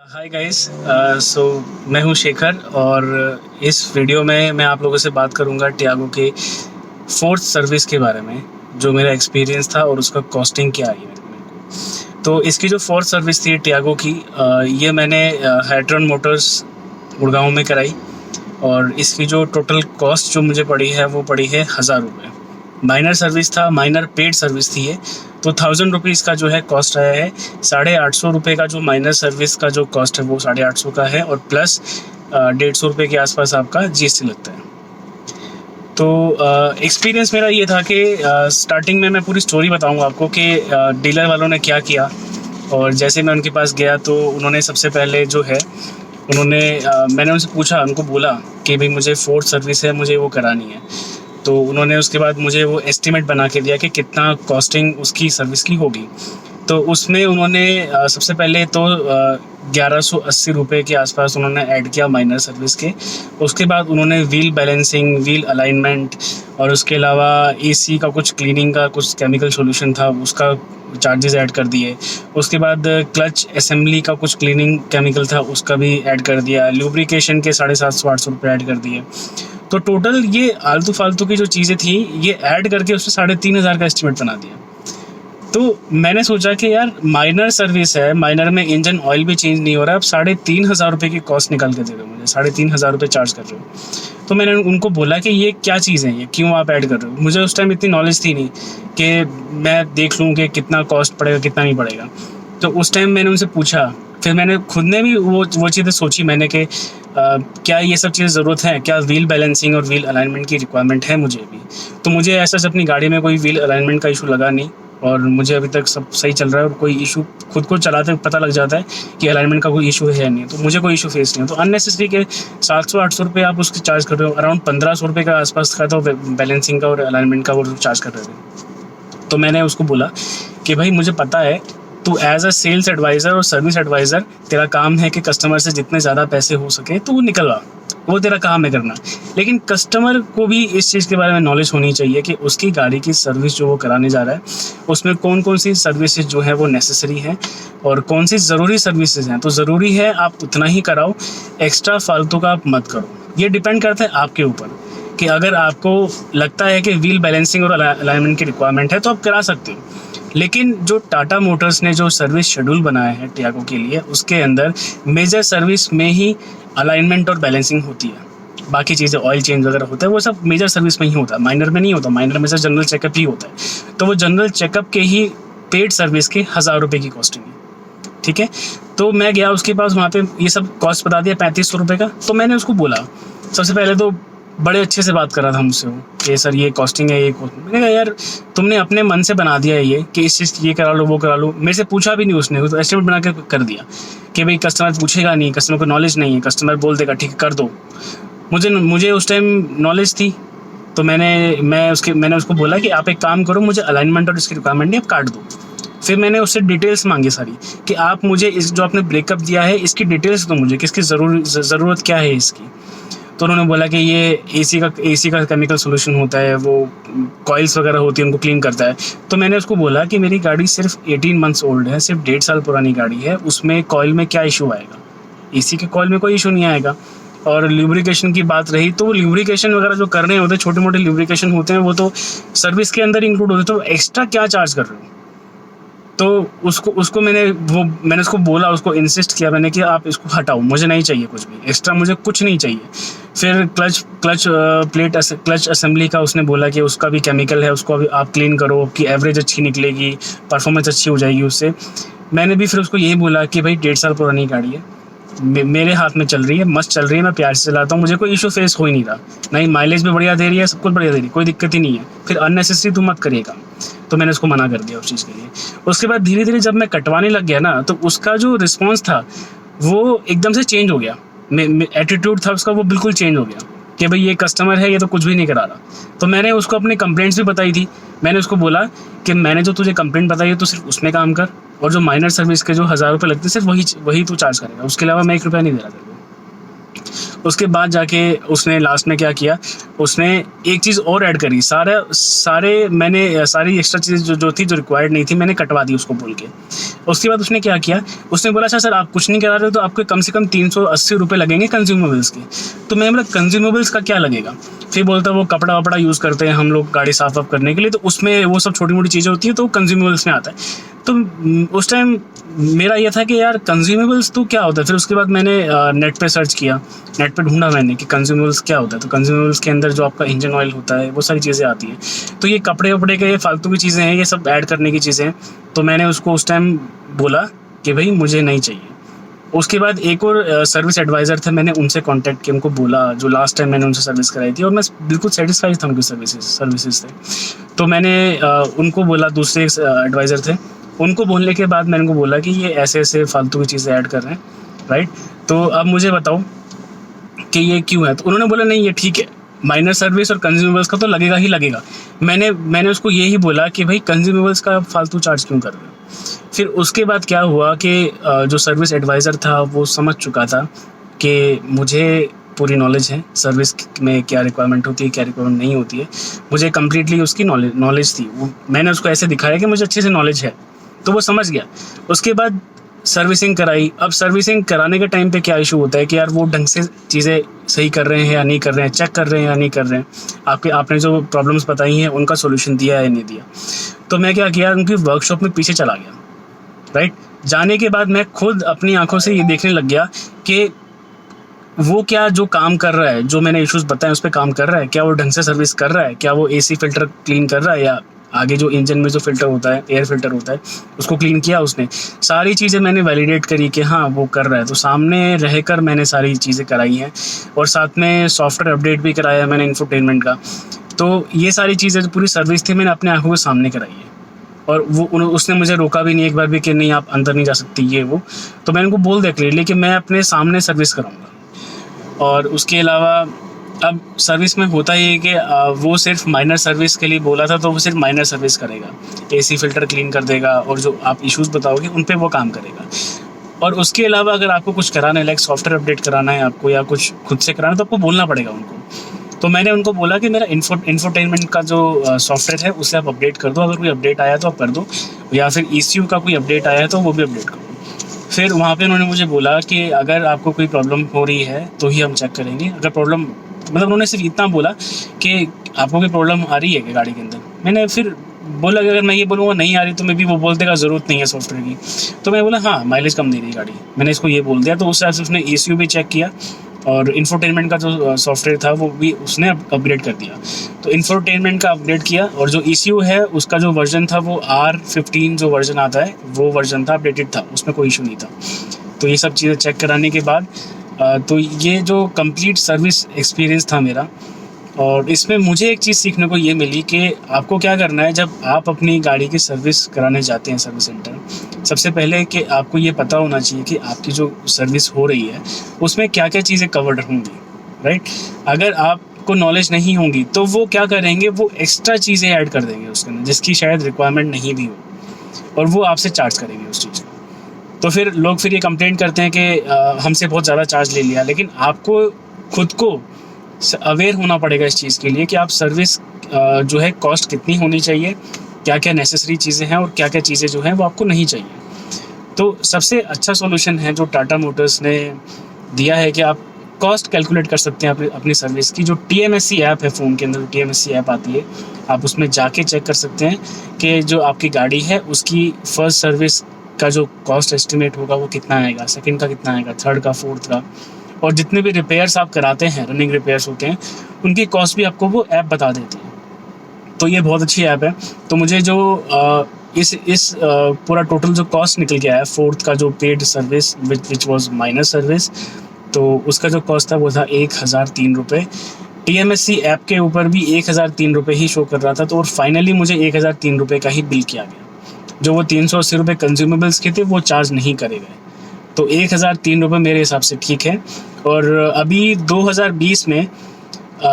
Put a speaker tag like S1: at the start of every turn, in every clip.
S1: Hi guys. सो मैं हूं शेखर और इस वीडियो में मैं आप लोगों से बात करूंगा टियागो के फोर्थ सर्विस के बारे में, जो मेरा एक्सपीरियंस था और उसका कॉस्टिंग क्या आई मेरे को। तो इसकी जो फोर्थ सर्विस थी टियागो की, ये मैंने हैट्रन मोटर्स गुड़गांव में कराई और इसकी जो टोटल कॉस्ट जो मुझे पड़ी है वो पड़ी है 1000 रुपये। माइनर सर्विस था, माइनर पेड सर्विस थी ये। तो 1000 रुपीज़ का जो है कॉस्ट आया है। 850 रुपये का जो माइनर सर्विस का जो कॉस्ट है वो 850 का है और प्लस 150 रुपये के आसपास आपका GST लगता है। तो एक्सपीरियंस मेरा ये था कि स्टार्टिंग में मैं पूरी स्टोरी बताऊंगा आपको कि डीलर वालों ने क्या किया। और जैसे मैं उनके पास गया तो उन्होंने सबसे पहले जो है मैंने उनसे पूछा, उनको बोला कि भाई मुझे फोर्थ सर्विस है, मुझे वो करानी है। तो उन्होंने उसके बाद मुझे वो एस्टिमेट बना के दिया कि कितना कॉस्टिंग उसकी सर्विस की होगी। तो उसमें उन्होंने सबसे पहले तो 1180 रुपये के आसपास उन्होंने ऐड किया माइनर सर्विस के। उसके बाद उन्होंने व्हील बैलेंसिंग, व्हील अलाइनमेंट और उसके अलावा AC का कुछ क्लीनिंग का कुछ केमिकल सॉल्यूशन था, उसका चार्जेस ऐड कर दिए। उसके बाद क्लच असेंबली का कुछ क्लीनिंग केमिकल था, उसका भी ऐड कर दिया। लुब्रिकेशन के 750-800 रुपये ऐड कर दिए। तो टोटल ये आलतू फालतू की जो चीज़ें थी ये ऐड करके उसमें 3500 का एस्टिमेट बना दिया। तो मैंने सोचा कि यार माइनर सर्विस है, माइनर में इंजन ऑयल भी चेंज नहीं हो रहा है, अब 3500 की कॉस्ट निकाल के दे रहे हो मुझे, 3500 चार्ज कर रहे हो। तो मैंने उनको बोला कि ये क्या चीज़ है, ये क्यों आप ऐड कर रहे हो। मुझे उस टाइम इतनी नॉलेज थी नहीं कि मैं देख लूँ कि कितना कॉस्ट पड़ेगा कितना नहीं पड़ेगा। तो उस टाइम मैंने उनसे पूछा, फिर मैंने खुद ने भी वो चीज़ें सोची मैंने कि क्या ये सब चीज़ें ज़रूरत है, क्या व्हील बैलेंसिंग और व्हील अलाइनमेंट की रिक्वायरमेंट है मुझे भी। तो मुझे ऐसा अपनी गाड़ी में कोई व्हील अलाइनमेंट का इशू लगा नहीं और मुझे अभी तक सब सही चल रहा है और कोई इशू खुद को चलाते पता लग जाता है कि अलाइनमेंट का कोई इशू है नहीं। तो मुझे कोई इशू फेस नहीं है। तो अननेसेसरी के 700-800 रुपये आप उसके चार्ज कर रहे हो, अराउंड 1500 रुपये का आसपास का तो बैलेंसिंग का और अलाइनमेंट का वो चार्ज कर रहे थे। तो मैंने उसको बोला कि भाई मुझे पता है तू एज अ सेल्स एडवाइज़र और सर्विस एडवाइज़र तेरा काम है कि कस्टमर से जितने ज़्यादा पैसे हो सके तो वो निकलवा, वो तेरा काम है करना। लेकिन कस्टमर को भी इस चीज़ के बारे में नॉलेज होनी चाहिए कि उसकी गाड़ी की सर्विस जो वो कराने जा रहा है उसमें कौन कौन सी सर्विसेज जो है वो नेसेसरी हैं और कौन सी ज़रूरी सर्विसेज हैं। तो ज़रूरी है आप उतना ही कराओ, एक्स्ट्रा फालतू का आप मत करो। ये डिपेंड करता है आपके ऊपर कि अगर आपको लगता है कि व्हील बैलेंसिंग और अलाइनमेंट की रिक्वायरमेंट है तो आप करा सकते हो। लेकिन जो टाटा मोटर्स ने जो सर्विस शेड्यूल बनाया है टियागो के लिए, उसके अंदर मेजर सर्विस में ही अलाइनमेंट और बैलेंसिंग होती है। बाकी चीज़ें ऑयल चेंज वगैरह होता है वो सब मेजर सर्विस में ही होता है, माइनर में नहीं होता। माइनर में से जनरल चेकअप ही होता है। तो वो जनरल चेकअप के ही पेड सर्विस के 1000 रुपये की कॉस्टिंग है, ठीक है। तो मैं गया उसके पास, वहाँ पे ये सब कॉस्ट बता दिया 3500 रुपये का। तो मैंने उसको बोला, सबसे पहले तो बड़े अच्छे से बात कर रहा था मुझसे वो कि सर ये कॉस्टिंग है, ये मैंने कहा यार तुमने अपने मन से बना दिया है ये कि इस चीज़ ये करा लो वो करा लो। मेरे से पूछा भी नहीं उसने, तो एस्टिमेट बना के कर दिया कि भाई कस्टमर पूछेगा नहीं, कस्टमर को नॉलेज नहीं है, कस्टमर बोल देगा ठीक है कर दो। मुझे उस टाइम नॉलेज थी। तो मैंने उसको बोला कि आप एक काम करो, मुझे अलाइनमेंट और इसकी रिक्वायरमेंट नहीं, आप काट दो। फिर मैंने उससे डिटेल्स मांगी सारी कि आप मुझे इस जो आपने ब्रेकअप दिया है इसकी डिटेल्स दो मुझे, किसकी ज़रूरत क्या है इसकी। तो उन्होंने बोला कि ये AC का केमिकल सॉल्यूशन होता है, वो कॉइल्स वगैरह होती है उनको क्लीन करता है। तो मैंने उसको बोला कि मेरी गाड़ी सिर्फ 18 मंथ्स ओल्ड है, सिर्फ 1.5 साल पुरानी गाड़ी है, उसमें कॉइल में क्या इशू आएगा। AC के कॉइल में कोई इशू नहीं आएगा। और ल्यूब्रिकेशन की बात रही तो वो ल्यूब्रिकेशन वगैरह जो करने होते हैं, छोटे मोटे ल्यूब्रिकेशन होते हैं, वो तो सर्विस के अंदर इंक्लूड होते हैं। तो एक्स्ट्रा क्या चार्ज कर रहे हो। तो उसको मैंने उसको बोला, उसको इंसिस्ट किया मैंने कि आप इसको हटाओ, मुझे नहीं चाहिए कुछ भी एक्स्ट्रा, मुझे कुछ नहीं चाहिए। फिर क्लच असेंबली का उसने बोला कि उसका भी केमिकल है, उसको अभी आप क्लीन करो, आपकी एवरेज अच्छी निकलेगी, परफॉर्मेंस अच्छी हो जाएगी उससे। मैंने भी फिर उसको यही बोला कि भाई 1.5 साल पुरानी गाड़ी है, मेरे हाथ में चल रही है, मस्त चल रही है, मैं प्यार से चलाता हूँ, मुझे कोई इशू फेस हो ही नहीं रहा, नहीं माइलेज भी बढ़िया दे रही है, सब कुछ बढ़िया दे रही है, कोई दिक्कत ही नहीं है। फिर अननेसेसरी तुम मत करिएगा। तो मैंने उसको मना कर दिया उस चीज़ के लिए। उसके बाद धीरे धीरे जब मैं कटवाने लग गया ना, तो उसका जो रिस्पॉन्स था वो एकदम से चेंज हो गया। एटीट्यूड था उसका वो बिल्कुल चेंज हो गया कि भाई ये कस्टमर है, ये तो कुछ भी नहीं करा रहा। तो मैंने उसको अपनी कंप्लेंट्स भी बताई थी। मैंने उसको बोला कि मैंने जो तुझे कंप्लेंट बताई है तो सिर्फ उसमें काम कर, और जो माइनर सर्विस के जो 1000 रुपये लगते सिर्फ वही तू चार्ज करेगा, उसके अलावा मैं 1 रुपया नहीं दे रहा तेरे को। उसके बाद जाके उसने लास्ट में क्या किया, उसने एक चीज़ और ऐड करी। सारी एक्स्ट्रा चीज़ जो थी, जो रिक्वायर्ड नहीं थी, मैंने कटवा दी उसको बोल के। उसके बाद उसने क्या किया, उसने बोला अच्छा सर आप कुछ नहीं करा रहे हो तो आपको कम से कम 380 रुपये लगेंगे कंज्यूमेबल्स के। तो मैंने बोला कंज्यूमेबल्स का क्या लगेगा? फिर बोलता वो कपड़ा वपड़ा यूज़ करते हैं हम लोग गाड़ी साफ वाफ करने के लिए, तो उसमें वो सब छोटी मोटी चीज़ें होती है तो कंज्यूमेबल्स में आता है। तो उस टाइम मेरा ये था कि यार कंज्यूमेबल्स तो क्या होता है। फिर उसके बाद मैंने नेट पे सर्च किया, नेट पे ढूंढा मैंने कि कंज्यूमेबल्स क्या होता है। तो कंज्यूमेबल्स के अंदर जो आपका इंजन ऑयल होता है वो सारी चीज़ें आती हैं। तो ये कपड़े वपड़े के ये फालतू की चीज़ें हैं, ये सब ऐड करने की चीज़ें हैं। तो मैंने उसको उस टाइम बोला कि भाई मुझे नहीं चाहिए। उसके बाद एक और सर्विस एडवाइज़र थे, मैंने उनसे कांटेक्ट किया, उनको बोला जो लास्ट टाइम मैंने उनसे सर्विस कराई थी और मैं बिल्कुल सेटिस्फाइड था उनकी सर्विसेज से। तो मैंने उनको बोला, दूसरे एडवाइज़र थे, उनको बोलने के बाद मैंने उनको बोला कि ये ऐसे ऐसे फालतू की चीज़ें ऐड कर रहे हैं, राइट। तो अब मुझे बताओ कि ये क्यों है। तो उन्होंने बोला नहीं ये ठीक है, माइनर सर्विस और कंज्यूमेबल्स का तो लगेगा ही लगेगा। मैंने उसको यही बोला कि भाई कंज्यूमेबल्स का फालतू चार्ज क्यों कर रहे हो। फिर उसके बाद क्या हुआ कि जो सर्विस एडवाइज़र था वो समझ चुका था कि मुझे पूरी नॉलेज है सर्विस में, क्या रिक्वायरमेंट होती है क्या रिक्वायरमेंट नहीं होती है, मुझे कम्प्लीटली उसकी नॉलेज थी। वो मैंने उसको ऐसे दिखाया कि मुझे अच्छे से नॉलेज है, तो वो समझ गया। उसके बाद सर्विसिंग कराई। अब सर्विसिंग कराने के टाइम पे क्या इशू होता है कि यार वो ढंग से चीज़ें सही कर रहे हैं या नहीं कर रहे हैं, चेक कर रहे हैं या नहीं कर रहे हैं, आपने जो प्रॉब्लम्स बताई हैं उनका सोल्यूशन दिया है या नहीं दिया। तो मैं क्या किया, उनकी वर्कशॉप में पीछे चला गया, राइट। जाने के बाद मैं खुद अपनी आंखों से ये देखने लग गया कि वो क्या जो काम कर रहा है, जो मैंने इश्यूज बताए उस पर काम कर रहा है, क्या वो ढंग से सर्विस कर रहा है, क्या वो एसी फिल्टर क्लीन कर रहा है, या आगे जो इंजन में जो फिल्टर होता है, एयर फिल्टर होता है, उसको क्लीन किया उसने। सारी चीज़ें मैंने वैलिडेट करी कि हाँ वो कर रहा है। तो सामने रहकर मैंने सारी चीज़ें कराई हैं और साथ में सॉफ्टवेयर अपडेट भी कराया मैंने इंफोटेनमेंट का। तो ये सारी चीज़ें जो पूरी सर्विस थी मैंने अपने आंखों के सामने कराई है। और उसने मुझे रोका भी नहीं एक बार भी कि नहीं आप अंदर नहीं जा सकती ये वो। तो मैंने उनको बोल दिया क्लियरली कि मैं अपने सामने सर्विस कराऊंगा। और उसके अलावा अब सर्विस में होता ही है कि वो सिर्फ माइनर सर्विस के लिए बोला था तो वो सिर्फ माइनर सर्विस करेगा, एसी फिल्टर क्लीन कर देगा और जो आप इश्यूज़ बताओगे उन पे वो काम करेगा। और उसके अलावा अगर आपको कुछ कराना है, लाइक सॉफ्टवेयर अपडेट कराना है आपको या कुछ खुद से कराना है, तो आपको बोलना पड़ेगा उनको। तो मैंने उनको बोला कि मेरा इंफोटेनमेंट का जो सॉफ्टवेयर है उसे आप अपडेट कर दो, अगर कोई अपडेट आया तो आप कर दो, या फिर ECU का कोई अपडेट आया है तो वो भी अपडेट कर दो। फिर वहाँ पे उन्होंने मुझे बोला कि अगर आपको कोई प्रॉब्लम हो रही है तो ही हम चेक करेंगे। अगर प्रॉब्लम, मतलब उन्होंने सिर्फ इतना बोला कि आपको कोई प्रॉब्लम आ रही है क्या गाड़ी के अंदर। मैंने फिर बोला कि अगर मैं ये बोलूँगा नहीं आ रही तो मैं भी वो बोल देगा ज़रूरत नहीं है सॉफ्टवेयर की। तो मैं बोला हाँ माइलेज कम दे रही गाड़ी, मैंने इसको ये बोल दिया। तो उस हिसाब से उसने ECU भी चेक किया और इंफोटेनमेंट का जो सॉफ्टवेयर था वो भी उसने अपग्रेड कर दिया। तो इंफोटेनमेंट का अपग्रेड किया और जो ECU है उसका जो वर्जन था वो R15 जो वर्जन आता है वो वर्जन था, अपडेटेड था, उसमें कोई इशू नहीं था। तो ये सब चीज़ें चेक कराने के बाद तो ये जो कंप्लीट सर्विस एक्सपीरियंस था मेरा। और इसमें मुझे एक चीज़ सीखने को ये मिली कि आपको क्या करना है जब आप अपनी गाड़ी की सर्विस कराने जाते हैं सर्विस सेंटर। सबसे पहले कि आपको ये पता होना चाहिए कि आपकी जो सर्विस हो रही है उसमें क्या क्या चीज़ें कवर्ड होंगी, राइट। अगर आपको नॉलेज नहीं होगी तो वो क्या करेंगे, वो एक्स्ट्रा चीज़ें ऐड कर देंगे उसके अंदर जिसकी शायद रिक्वायरमेंट नहीं भी हो, और वो आपसे चार्ज करेंगे उस चीज़ को। तो फिर लोग फिर ये कंप्लेंट करते हैं कि हमसे बहुत ज़्यादा चार्ज ले लिया। लेकिन आपको खुद को अवेयर होना पड़ेगा इस चीज़ के लिए कि आप सर्विस जो है कॉस्ट कितनी होनी चाहिए, क्या क्या नेसेसरी चीज़ें हैं और क्या क्या चीज़ें जो हैं वो आपको नहीं चाहिए। तो सबसे अच्छा सॉल्यूशन है जो टाटा मोटर्स ने दिया है कि आप कॉस्ट कैलकुलेट कर सकते हैं अपनी सर्विस की। जो TMSC ऐप है फ़ोन के अंदर, TMSC ऐप आती है, आप उसमें जाके चेक कर सकते हैं कि जो आपकी गाड़ी है उसकी फर्स्ट सर्विस का जो कॉस्ट एस्टिमेट होगा वो कितना आएगा, सेकंड का कितना आएगा, थर्ड का, फोर्थ का, और जितने भी रिपेयर्स आप कराते हैं, रनिंग रिपेयर्स होते हैं, उनकी कॉस्ट भी आपको वो ऐप बता देती है। तो ये बहुत अच्छी ऐप है। तो मुझे जो इस पूरा टोटल जो कॉस्ट निकल के आया, फोर्थ का जो paid service which was minor service, तो उसका जो कॉस्ट था वो था 1003 रुपये। TMSC ऐप के ऊपर भी 1003 रुपये ही शो कर रहा था। तो और फाइनली मुझे 1003 रुपये का ही बिल किया गया। जो वो 380 रुपये कंज्यूमेबल्स के थे वो चार्ज नहीं करे गए। तो 1003 रुपये मेरे हिसाब से ठीक है। और अभी 2020 में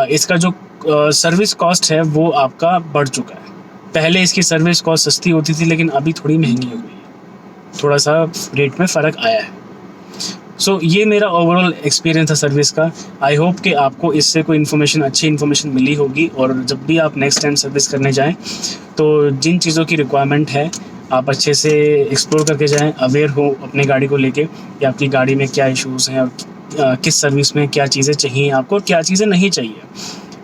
S1: इसका जो सर्विस कॉस्ट है वो आपका बढ़ चुका है। पहले इसकी सर्विस कॉस्ट सस्ती होती थी लेकिन अभी थोड़ी महंगी हो गई है, थोड़ा सा रेट में फ़र्क आया है। सो ये मेरा ओवरऑल एक्सपीरियंस था सर्विस का। आई होप कि आपको इससे कोई अच्छी इन्फॉर्मेशन मिली होगी। और जब भी आप नेक्स्ट टाइम सर्विस करने जाएं तो जिन चीज़ों की रिक्वायरमेंट है आप अच्छे से एक्सप्लोर करके जाएं, अवेयर हो अपने गाड़ी को लेके कि आपकी गाड़ी में क्या इश्यूज़ हैं और किस सर्विस में क्या चीज़ें चाहिए आपको और क्या चीज़ें नहीं चाहिए।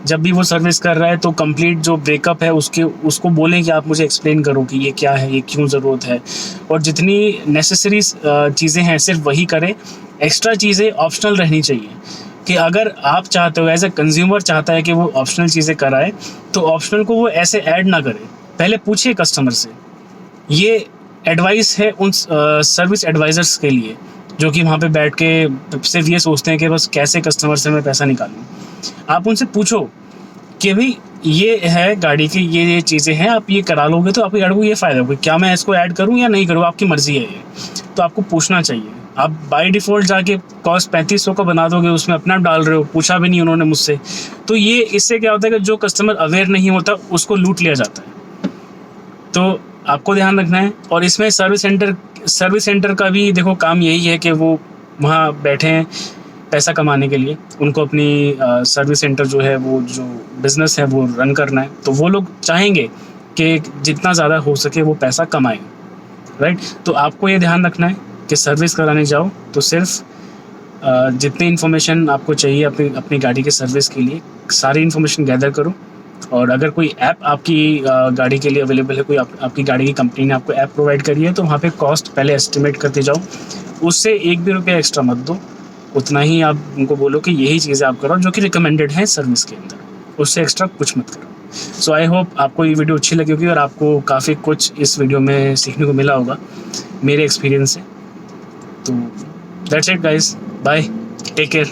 S1: जब भी वो सर्विस कर रहा है तो कंप्लीट जो ब्रेकअप है उसको बोलें कि आप मुझे एक्सप्लेन करो कि ये क्या है, ये क्यों ज़रूरत है, और जितनी नेसेसरी चीज़ें हैं सिर्फ वही करें। एक्स्ट्रा चीज़ें ऑप्शनल रहनी चाहिए कि अगर आप चाहते हो, एज ए कंज्यूमर चाहता है कि वो ऑप्शनल चीज़ें कराए, तो ऑप्शनल को वो ऐसे ऐड ना करे। पहले पूछिए कस्टमर से। ये एडवाइस है उन सर्विस एडवाइज़र्स के लिए जो कि वहाँ पे बैठ के सिर्फ ये सोचते हैं कि बस कैसे कस्टमर से मैं पैसा निकालूँ। आप उनसे पूछो कि भाई ये है गाड़ी की ये चीज़ें हैं, आप ये करा लोगे तो आपकी गाड़ी को ये फ़ायदा होगा, क्या मैं इसको ऐड करूँ या नहीं करूँ, आपकी मर्ज़ी है ये। तो आपको पूछना चाहिए। आप बाय डिफ़ॉल्ट जाके कॉस्ट 3500 का बना दोगे, उसमें अपना डाल रहे हो, पूछा भी नहीं उन्होंने मुझसे, तो ये इससे क्या होता है कि जो कस्टमर अवेयर नहीं होता उसको लूट लिया जाता है। तो आपको ध्यान रखना है। और इसमें सर्विस सेंटर का भी देखो काम यही है कि वो वहाँ बैठे हैं पैसा कमाने के लिए, उनको अपनी सर्विस सेंटर जो है वो जो बिज़नेस है वो रन करना है, तो वो लोग चाहेंगे कि जितना ज़्यादा हो सके वो पैसा कमाएं, राइट। तो आपको ये ध्यान रखना है कि सर्विस कराने जाओ तो सिर्फ जितनी इन्फॉर्मेशन आपको चाहिए अपनी गाड़ी के सर्विस के लिए सारी इन्फॉर्मेशन गैदर करो। और अगर कोई ऐप आपकी गाड़ी के लिए अवेलेबल है, कोई आपकी गाड़ी की कंपनी ने आपको ऐप प्रोवाइड करी है, तो वहाँ पे कॉस्ट पहले एस्टिमेट करते जाओ, उससे एक भी रुपया एक्स्ट्रा मत दो, उतना ही आप उनको बोलो कि यही चीज़ें आप करो जो कि रिकमेंडेड है सर्विस के अंदर, उससे एक्स्ट्रा कुछ मत करो। सो आई होप आपको ये वीडियो अच्छी लगी होगी और आपको काफ़ी कुछ इस वीडियो में सीखने को मिला होगा मेरे एक्सपीरियंस से। तो that's it guys, bye, take care.